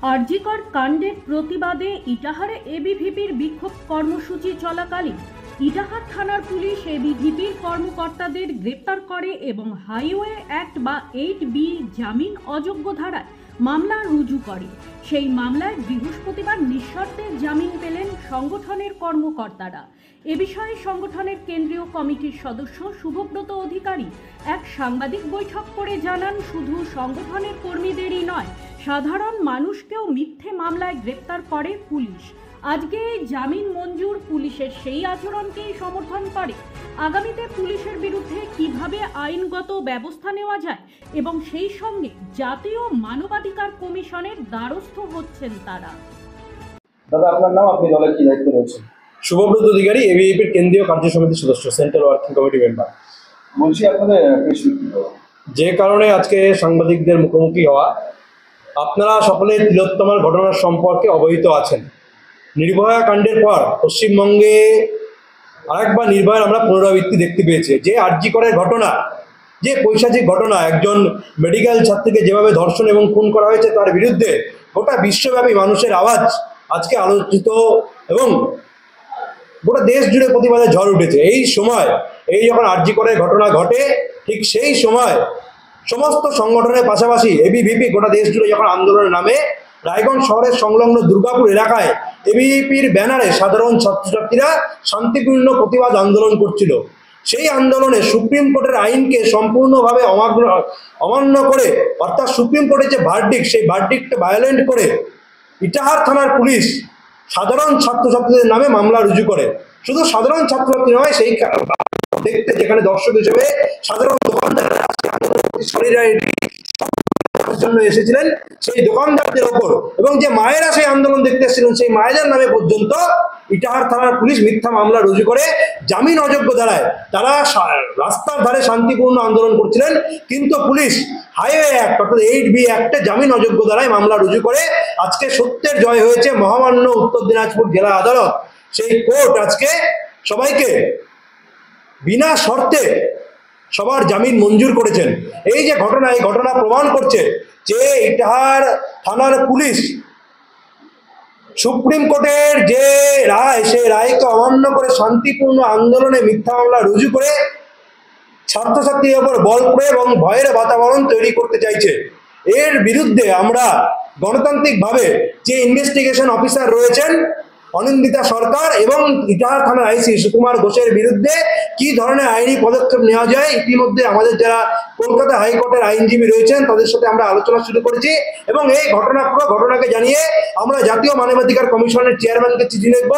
আরজিকর কাণ্ডের প্রতিবাদে ইটাহারে এবিভিপির বিক্ষোভ কর্মসূচি চলাকালীন ইটাহার থানার পুলিশ এবিভিপির কর্মকর্তাদের গ্রেপ্তার করে এবং হাইওয়ে অ্যাক্ট বা 8B জামিন অযোগ্য ধারায় মামলা রুজু করে। সেই মামলায় বৃহস্পতিবার নিঃশর্তে জামিন পেলেন সংগঠনের কর্মকর্তারা। এ বিষয়ে সংগঠনের কেন্দ্রীয় কমিটির সদস্য শুভব্রত অধিকারী এক সাংবাদিক বৈঠক করে জানান, শুধু সংগঠনের কর্মীদেরই নয়, সাধারণ মানুষকেও মিথ্যে মামলায় গ্রেপ্তার করে পুলিশ। আজকে এই জামিন মঞ্জুর পুলিশের সেই আচরণকেই সমর্থন করে। আগামীতে পুলিশের বিরুদ্ধে কিভাবে আইনগত ব্যবস্থা নেওয়া যায় এবং সেই সঙ্গে জাতীয় মানবাধিকার কমিশনের দ্বারস্থ হচ্ছেন তারা। দাদা, আপনার নাম, আপনি দলের কি দায়িত্ব রয়েছেন? শুভব্রত অধিকারী, এবিভিপির কেন্দ্রীয় কার্য সমিতির সদস্য, সেন্ট্রাল ওয়ার্কিং কমিটি মেম্বার। বলছি, আপনাদের যে কারণে আজকে সাংবাদিকদের মুখোমুখি হওয়া, আপনারা সকলে তিলোত্তমার ঘটনার সম্পর্কে অবহিত আছেন। নির্ভয়া কাণ্ডের পর পশ্চিমবঙ্গে আরেকবার নির্ভয়ার আমরা পুনরাবৃত্তি দেখতে পেয়েছি। যে আরজিকরের ঘটনা, যে পৈশাচিক ঘটনা, একজন মেডিকেল ছাত্রীকে যেভাবে ধর্ষণ এবং খুন করা হয়েছে, তার বিরুদ্ধে গোটা বিশ্বব্যাপী মানুষের আওয়াজ আজকে আলোচিত এবং গোটা দেশ জুড়ে প্রতিবাদে ঝড় উঠেছে। এই সময়, এই যখন আরজিকরের ঘটনা ঘটে, ঠিক সেই সময় সমস্ত সংগঠনের পাশাপাশি এবিভিপি গোটা দেশ জুড়ে যখন আন্দোলনের নামে রায়গঞ্জ শহরের সংলগ্ন দুর্গাপুর এলাকায় এবিভিপির ব্যানারে সাধারণ ছাত্রছাত্রীরা শান্তিপূর্ণ প্রতিবাদ আন্দোলন করছিল। সেই আন্দোলনে সুপ্রিম কোর্টের আইনকে সম্পূর্ণভাবে অমান্য করে, অর্থাৎ সুপ্রিম কোর্টের যে ভার্ডিক্ট, সেই ভার্ডিক্টকে ভায়োলেন্ট করে ইটাহার থানার পুলিশ সাধারণ ছাত্রছাত্রীদের নামে মামলা রুজু করে। শুধু সাধারণ ছাত্রছাত্রী নয়, সেই দেখতে যেখানে দর্শক হিসেবে সাধারণ দোকানদাররা জন্য এসেছিলেন, সেই দোকানদারদের ওপর এবং যে মায়েরা সেই আন্দোলন দেখতে এসেছিলেন, সেই মায়েদের নামে পর্যন্ত ইটাহার থানার পুলিশ মিথ্যা মামলা রুজু করে জামিন অযোগ্য ধারায় তারা রাস্তার ধারে শান্তিপূর্ণ আন্দোলন করছিলেন, কিন্তু পুলিশ হাইওয়ে অ্যাক্ট অর্থাৎ 8B অ্যাক্টে জামিন অযোগ্য ধারায় মামলা রুজু করে আজকে সত্যের জয় হয়েছে। মহামান্য উত্তর দিনাজপুর জেলা আদালত, সেই কোর্ট আজকে সবাইকে বিনা শর্তে সবার জামিন মঞ্জুর করেছেন। এই যে ঘটনা, এই ঘটনা প্রমাণ করছে যে ইটাহার থানার পুলিশ সুপ্রিম কোর্টের যে রায়, সেই রায়কে অমান্য করে শান্তিপূর্ণ আন্দোলনে মিথ্যা মামলা রুজু করে ছাত্রছাত্রীর ওপর বল প্রয়োগ এবং ভয়ের বাতাবরণ তৈরি করতে চাইছে। এর বিরুদ্ধে আমরা গণতান্ত্রিকভাবে যে ইনভেস্টিগেশন অফিসার রয়েছেন অনিন্দিতা সরকার এবং ইটাহার থানার আইসি সুকুমার ঘোষের বিরুদ্ধে কি ধরনের আইনি পদক্ষেপ নেওয়া যায়, ইতিমধ্যে আমাদের যারা কলকাতা হাইকোর্টের আইনজীবী রয়েছেন তাদের সাথে আমরা আলোচনা শুরু করেছি এবং এই ঘটনাকে জানিয়ে আমরা জাতীয় মানবাধিকার কমিশনের চেয়ারম্যানকে চিঠি লিখব।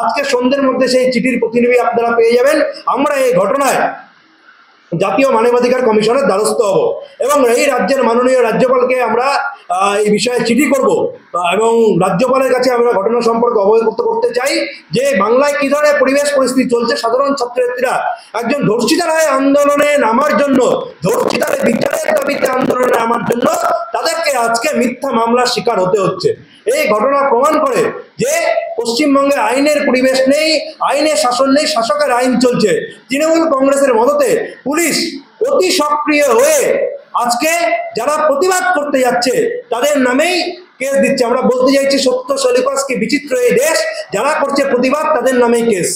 আজকে সন্ধ্যের মধ্যে সেই চিঠির প্রতিলিপি আপনারা পেয়ে যাবেন। আমরা এই ঘটনায় জাতীয় মানবাধিকার কমিশনের দ্বারস্থ হব এবং এই রাজ্যের মাননীয় রাজ্যপালকে আমরা এই বিষয়ে চিঠি করব এবং রাজ্যপালের কাছে আমরা ঘটনা সম্পর্কে অবগত করতে চাই যে বাংলায় কি ধরনের পরিবেশ পরিস্থিতি চলছে। সাধারণ ছাত্রছাত্রীরা একজন ধর্ষিতার হয়ে আন্দোলনে নামার জন্য, ধর্ষিতার বিচারের দাবিতে আন্দোলনে নামার জন্য তাদেরকে আজকে মিথ্যা মামলার শিকার হতে হচ্ছে। এই ঘটনা প্রমাণ করে যে পশ্চিমবঙ্গে আইনের পরিবেশ নেই, আইনের শাসন নেই, শাসকের আইন চলছে। তৃণমূল কংগ্রেসের মদতে পুলিশ অতি সক্রিয় হয়ে আজকে যারা প্রতিবাদ করতে যাচ্ছে তাদের নামেই কেস দিচ্ছে। আমরা বলতে চাইছি, সত্য সলিকস কি বিচিত্র এই দেশ, যারা করছে প্রতিবাদ তাদের নামেই কেস।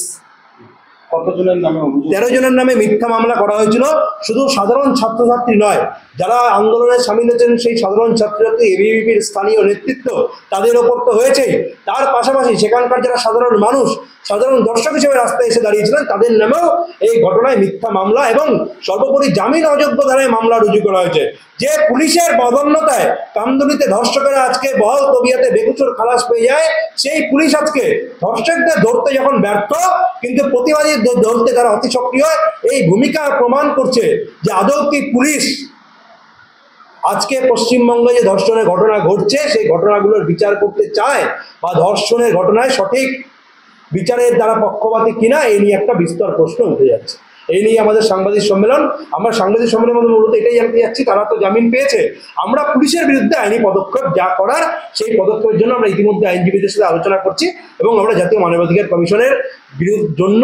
13 জনের নামে মিথ্যা মামলা করা হয়েছিল। শুধু সাধারণ ছাত্রছাত্রী নয়, যারা আন্দোলনে সামিল হয়েছেন সেই সাধারণ ছাত্রছাত্রী, এবিভিপির স্থানীয় নেতৃত্ব, তাদের ওপর তো হয়েছেই, তার পাশাপাশি সেখানকার যারা সাধারণ মানুষ, সাধারণ দর্শক হিসেবে রাস্তায় এসে দাঁড়িয়েছিলেন, তাদের নামেও এই ঘটনায় মিথ্যা মামলা এবং সর্বোপরি জামিন অযোগ্য ধারায় মামলা রুজু করা হয়েছে। যে পুলিশের বদন্যতায় কামদুনিতে ধর্ষকেরা আজকে বহল তবিয়াতে বেকুচুর খালাস পেয়ে যায়, সেই পুলিশ আজকে ধর্ষকদের ধরতে যখন ব্যর্থ, কিন্তু প্রতিবাদী ধরতে তারা অতি সক্রিয়। এই ভূমিকা প্রমাণ করছে যে আদৌ কি পুলিশ আজকে পশ্চিমবঙ্গে যে ধর্ষণের ঘটনা ঘটছে সেই ঘটনাগুলোর বিচার করতে চায় বা ধর্ষণের ঘটনায় সঠিক বিচারের দ্বারা পক্ষপাতী কিনা, এই নিয়ে একটা বিস্তর প্রশ্ন উঠে যাচ্ছে। এই নিয়ে আমাদের সাংবাদিক সম্মেলন। আমরা সাংবাদিক সম্মেলনের মধ্যে মূলত এটাই জানতে যাচ্ছি, তারা তো জামিন পেয়েছে, আমরা পুলিশের বিরুদ্ধে আইনি পদক্ষেপ যা করার সেই পদক্ষেপের জন্য আমরা ইতিমধ্যে আইনজীবীদের সাথে আলোচনা করছি এবং আমরা জাতীয় মানবাধিকার কমিশনের জন্য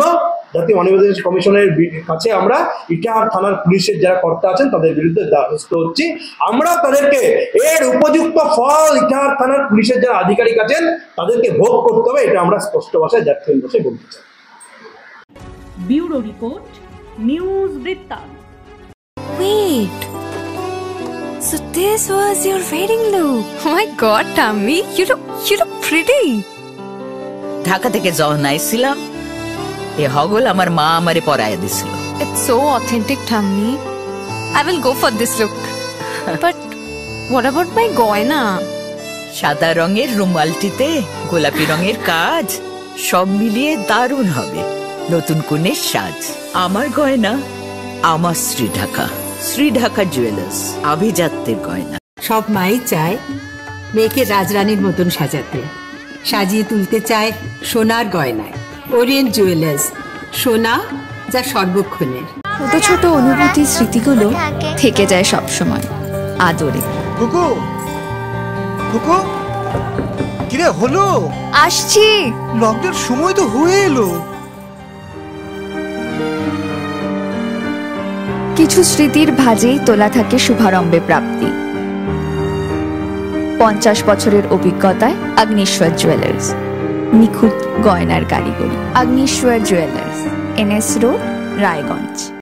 জাতীয় মানবাধিকার কমিশনের কাছে আমরা ইটাহার থানার পুলিশের যারা কর্তা আছেন তাদের বিরুদ্ধে দ্বারস্থ হচ্ছি। আমরা তাদেরকে এর উপযুক্ত ফল ইটাহার থানার পুলিশের যারা আধিকারিক আছেন তাদেরকে ভোগ করতে হবে, এটা আমরা স্পষ্ট ভাষায় জাতীয় ভাষায় বলতে চাই। ব্যুরো রিপোর্ট, নিউজ বৃত্তান্ত। Wait. So this was your wedding look. Oh my god, Tammy, you look pretty. Dhaka থেকে যখন আইছিলাম এ হগল আমার মা আমারে পরায় দিছিল। It's so authentic, Tammy. I will go for this look. But what about my goina? সাদা রঙের রুমালটিতে গোলাপি রঙের কাজ, সব মিলিয়ে দারুণ হবে নতুন কনের সাজ। আমার গয়না আমার শ্রী ঢাকা জুয়েলার্স, আভিজাত্যের গয়না। সব মাই চায় মেয়েকে রাজরানীর মতন সাজাতে, সাজিয়ে তুলতে চায় সোনার গয়নায়। ওরিয়েন্ট জুয়েলার্স, সোনা যা সর্বক্ষণের। ছোট ছোট অনুভূতি, স্মৃতিগুলো থেকে যায় সব সময় আদরে। কুকু কুকু কিরে হলো? আসছি। লকডাউন সময় তো হয়ে এলো। কিছু স্মৃতির ভাজেই তোলা থাকে শুভারম্ভে প্রাপ্তি। 50 বছরের অভিজ্ঞতায় আগ্নেশ্বর জুয়েলার্স, নিখুঁত গয়নার কারিগরি। Agneshwar jewellers, NS road, Raiganj.